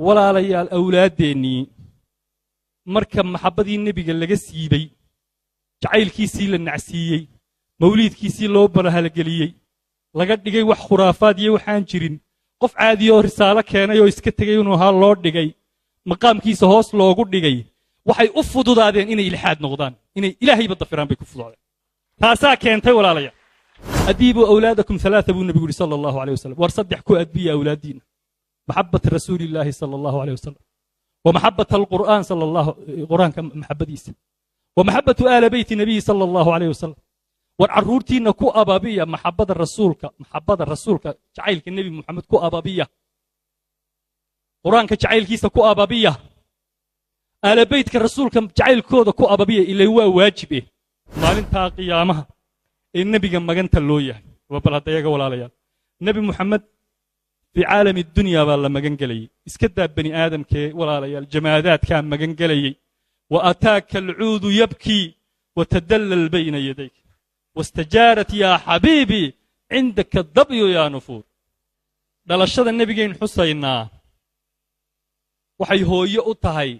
walaalayaal awlaadeennii marka maxabbadii nebiga laga siibay jacaylkiisii la nacsiiyey mawliidkiisii loo barahalgeliyey laga dhigay wax khuraafaad iyo waxaan jirin qof caadi oo risaalo keenay oo iska tegay inuu ahaa loo dhigay maqaamkiisa hoos loogu dhigay waxay u fududaadeen inay ilxaad noqdaan inay ilaahayba dafiraan bay ku fududaadeen taasaa keentay walaalayaal adiibuu awlaadakum ثلاثة buu nebigu yidhi sala allahu alayh wasalam war saddex ku adbiya awlaadiina maxabbata rasuulillaahi sala allahu alayh wasalam ومحبة القرآن صلى الله قرآن محبة ديسة ومحبة آل بيت النبي صلى الله عليه وسلم والعرورتي نكو أبابية محبة الرسول جعيل النبي محمد كو أبابية قرآن كجعيل كيسة كو أبابية آل بيت كالرسول جعيل كودا كو أبابية اللي هو واجبه مالين تا قيامها النبي كما كانت اللوية وبلا دياغا ولا ليال النبي محمد في عالم الدنيا بالله مجنجلي اسكدب بني آدم كي ولا ليال جمادات كان مجنجلي وأتاك العود يبكي وتدلل بين يديك واستجارت يا حبيبي عندك الضبي يا نفور دلشد النبي جين حسينا وحي هو يؤتهي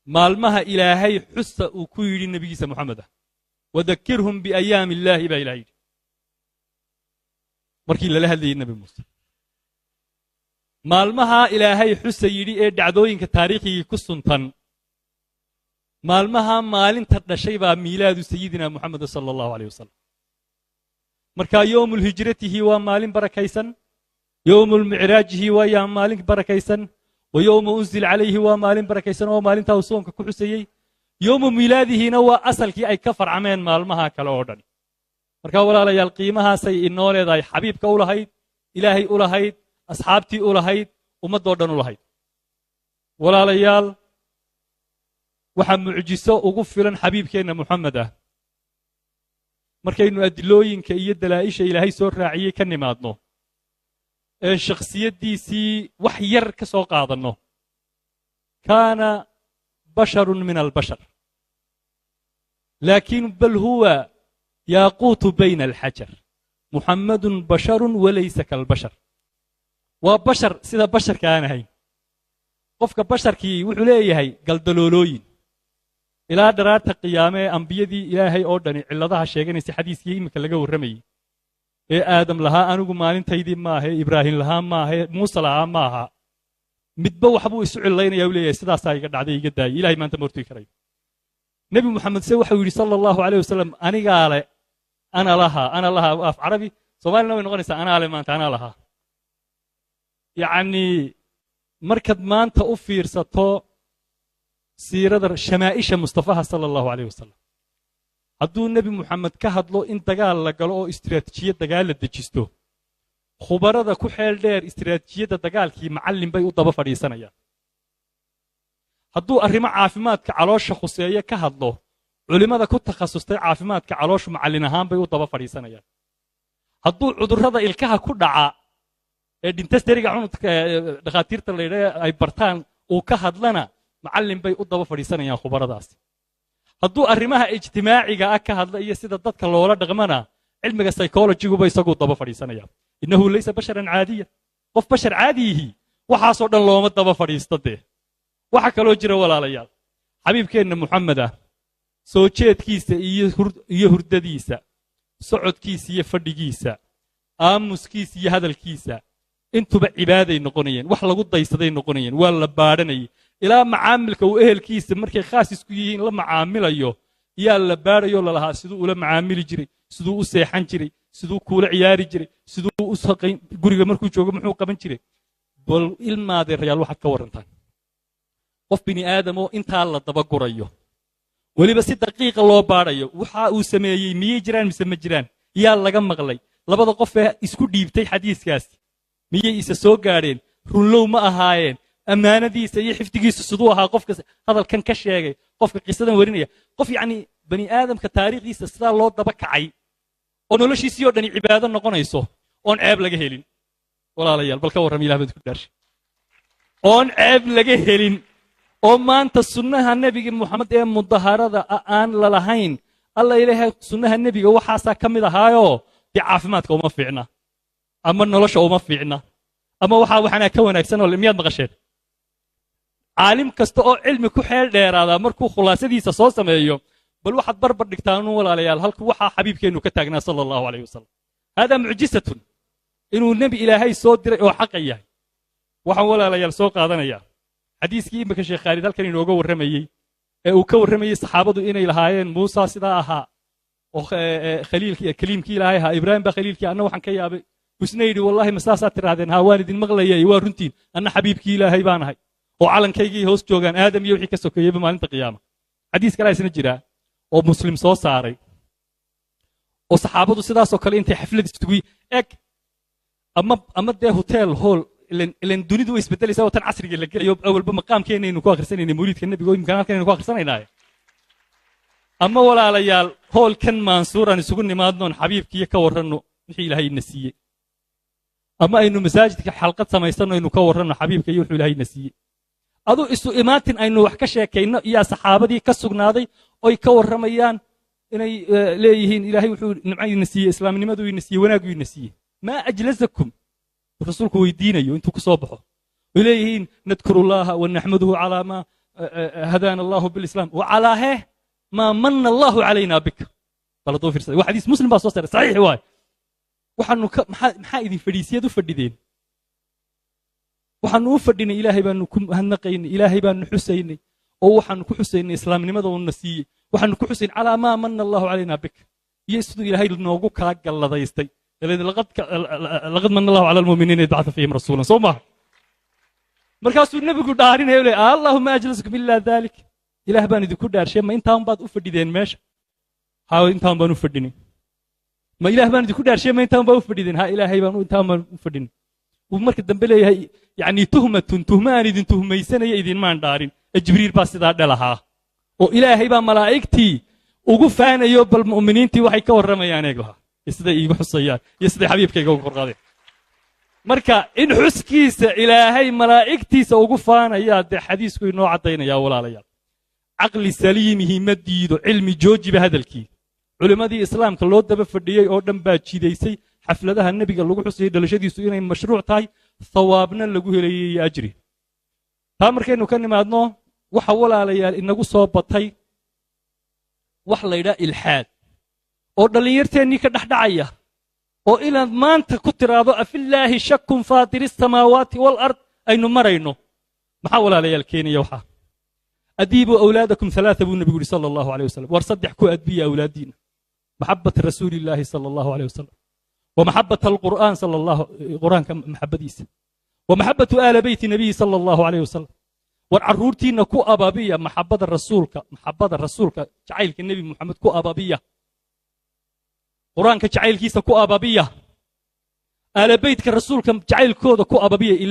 مالمها إلهي حس وكيل النبي محمد وذكرهم بأيام الله بإلهي مركي لها هذه النبي موسى maalmaha ilaahay xusa yidhi ee dhacdooyinka taariikhiga ku suntan maalmaha maalinta dhashay baa miilaadu sayidina muxamed sallallahu alayhi wasallam marka yawmul hijratihi waa maalin barakaysan yawmul mi'rajihi waa maalin barakaysan wa yawmu unzil alayhi waa maalin barakaysan oo maalinta uu soonka ku xusayay yawmu miilaadihina waa asalkii ay ka farcameen maalmaha kale oo dhan marka walaalayaal qiimahaasay inoo leedahay xabiibka u lahayd ilaahay u lahayd asxaabtii u lahayd ummadoo dhan u lahayd walaalayaal waxa mucjiso ugu filan xabiibkeena muxamed ah markaynu adilooyinka iyo dalaa'isha ilaahay soo raaciyay ka nimaadno ee shakhsiyadiisii wax yar ka soo qaadanno kaana basharun min albashar laakiin bal huwa yaaquutu bayna alxajar muxammadun basharun walaysa kalbashar وبشر سيدا بشر كان هاي قفك بشر كي وحليه هاي قال دلولوين إلى درات قيامة أنبيدي إلهي أردني إلا ذا الشيء سي حديث كي مكلجة ورمي إيه آدم لها أنا قمالين تيدي ما هي إبراهيم لها ما هي موسى لها ما ها متبو حبو يسوع اللين يا ولي سيدا ساي قد عدي قد إلهي ما أنت مرتي كريم نبي محمد سوى حوري صلى الله عليه وسلم أنا قال أنا لها وقف عربي سؤال نوي نغني أنا على ما أنت أنا لها يعني مركب ما أنت أفير ستو سيرة شمائشة مصطفى صلى الله عليه وسلم عدو النبي محمد كهد له إن تقال لقالوا استراتيجية تقال لدجستو خبرة دا كحيل دير استراتيجية تقال كي معلم بي أطبا فريسانا يا عدو الرماء عافمات كعلاش خصوصية كهد له علماء دا كنت تخصصتي عافمات كعلاش معلنهان بي أطبا فريسانا يا عدو عذر هذا إلكها كدعا دينتس ديريغا عنق دخاتيرتا ليرا اي برتان او كهدلنا معلم باي u daba fadhiisanayaan khubaradaas haduu arimaha ijtimaaciga ka hadla iyo sida dadka loola dhaqmana cilmiga psychology-gu bay isagu daba fadhiisanayaan innahu laysa basharan caadiyan qof bashar caadihi waxa soo dhan looma daba fadhiistade waxa kale oo jira walaalayaal xabiibkeena muxamed ah soo jeedkiisa iyo hurdadiisa socodkiisa iyo fadhigiisa aamuskiisa iyo hadalkiisa intuba cibaaday noqonayeen wax lagu daysaday noqonayeen waa la baadhanay ilaa macaamilka uu ehelkiisa markay khaas isku yihiin la macaamilayo yaa la baadhayo la lahaa sidoo ula macaamili jiray sidoo u seexan jiray sidoo kuula ciyaari jiray sidoo u saqayn guriga markuu joogo muxuu qaban jiray bal ilmaade reeyal waxa ka warantaan qof bini aadam oo inta la daba gurayo waliba si daqiiqa loo baadhayo waxa uu sameeyay miyay jiraan mise ma jiraan yaa laga maqlay labada qof ee isku dhiibtay xadiiskaas miyay isa soo gaareen runlow ma ahaayeen amaanadiisa iyo xifdigiisa sidoo ahaa qofka hadalkan ka sheegay qofka qisadan warinaya qof yaani bani aadamka taariikhdiisa sida loo daba kacay oo noloshiisii oo dhan cibaado noqonayso oon ceeb laga helin walaalayaal bal ka warram ilaahay ku daarshay oon ceeb laga helin oo maanta sunnaha nabiga Muhammad ee mudaharada aan la lahayn alla ilaahay sunnaha nabiga waxa kamid ahaayo di caafimaadka uma fiicna ama nolosha uma fiicna ama waxana ka wanaagsan oo miyaad maqasheen caalim kasta oo cilmi ku xeel dheeraada markuu khulaasadiisa soo sameeyo bal waxaad barbar dhigtaan walaalayaal halka waxa xabiibkeenu ka taagnaa sallallahu alayhi wasallam hada mucjisatun inuu nabi ilaahay soo diray oo xaq yahay waxaan walaalayaal soo qaadanaya xadiiskii imika sheekh Khalid halkan inooga waramayay ee uu ka waramayay saxaabadu inay lahaayeen Muusa sidaa ahaa oo khaliilkii kaliimkii ilaahay ahaa Ibraahim ba khaliilkii anna waxaan ka yaabay usnaydi wallahi masaasaa tiraadeen ha waan idin maqlayay waa runtiin anna xabiibkii ilaahay baan ahay oo calankaygii hoos joogaan aadam iyo wixii ka sokeeyay maalinta qiyaama xadiis kale isna jira oo muslim soo saaray oo saxaabadu sidaas oo kale intay xaflad isugu eg ama dee hotel hall ilan dunidu way isbedelaysaa watan casriga la gelayo awalba maqaamkeenaynu ku akhrisanayna mawliidka nabiga oo imkaan halkan ku akhrisanaynaa ama walaalayaal hoolkan mansuuran isugu nimaadnoon xabiibkiiyo ka waranno wixii ilaahay na siiyey ama aynu masaajidka xalqad samaysano aynu ka waranno xabiibka iyo wuxuu ilaahay na siiyey aduu isu imaatin aynu wax ka sheekayno iyo saxaabadii ka sugnaaday oo ay ka waramayaan inay leeyihiin ilaahay wuxuu nimcayna siiyey islaamnimadu ina siiyey wanaagu ina siiyey ma ajlazakum rasuulku weydiinayo intuu ku soo baxo way leeyihiin nadkurullaha wa nahmaduhu ala ma hadana Allahu bil islam wa ala ma manna Allahu alayna bik bal doo fiirsaday waa xadiis muslim baa soo saaray saxiix waay waxaanu maxaa idin fadhiisiyad u fadhideen waxaanu u fadhinay ilaahay baanu ku hadnaqaynay ilaahay baanu xusaynay oo waxaanu ku xusaynay islaamnimada uu na siiyey waxaanu ku xusayn ala ma manna Allahu alayna bik iyo sidoo ilaahay noogu kala galladaystay laqad manna Allahu ala almu'minina idh ba'atha fihim rasuulan soo ma markaasuu nabigu dhaarinayo leeyahay Allahumma ajlisukum illa dhalik ilaah baan idinku dhaarshay ma intaan baad u fadhideen meesha haa intaan baan u fadhinay ma ilaah baan idinku dhaarshay ma intaan baan u fadhideen haa ilaahay baan intaan baan u fadhinay uu marka dambe leeyahay yaani tuhmaan idin tuhmaysanaya idin maan dhaarin jibriil baa sidaa dhalahaa oo ilaahay baa malaa'igtii ugu faanayo bal mu'miniintii waxay ka waramayaan eeglaha sida iigu xusayaan iyo sida xabiibkayga ugu qorqaday marka in xuskiisa ilaahay malaa'igtiisa ugu faanaya de xadiisku inoo cadeynaya walaalayaal aqli saliimihi madiido cilmi joojiba hadalkii culimadii islaamka loo daba fadhiyay oo dhan baa jiidaysay xafladaha nabiga lagu xusay dhalashadiisu inay mashruuc tahay thawaabna lagu helayay ajri taa markaynu ka nimaadno waxa walaalayaal inagu soo batay wax la yiraahdo ilhaad oo dhalinyarteennii ka dhaxdhacaya oo inaad maanta ku tiraado afillaahi shakkun faatiris samaawaati wal ard aynu marayno maxaa walaalayaal keenaya waxa adiibu awlaadakum thalatha buu nabigu sallallahu alayhi wasallam war saddex ku adbiya awlaadiina maxabbata rasuulillaahi sallallahu alayhi wasallam wa maxabbata alqur'aan sallallahu quraanka maxabbadiisa wa maxabbatu aali bayti nabiy sallallahu alayhi wasallam war caruurtiina ku ababiya maxabbada rasuulka jacaylka nabi muhammad ku ababiya quraanka jacaylkiisa ku ababiya aali baytka rasuulka jacaylkooda ku ababiya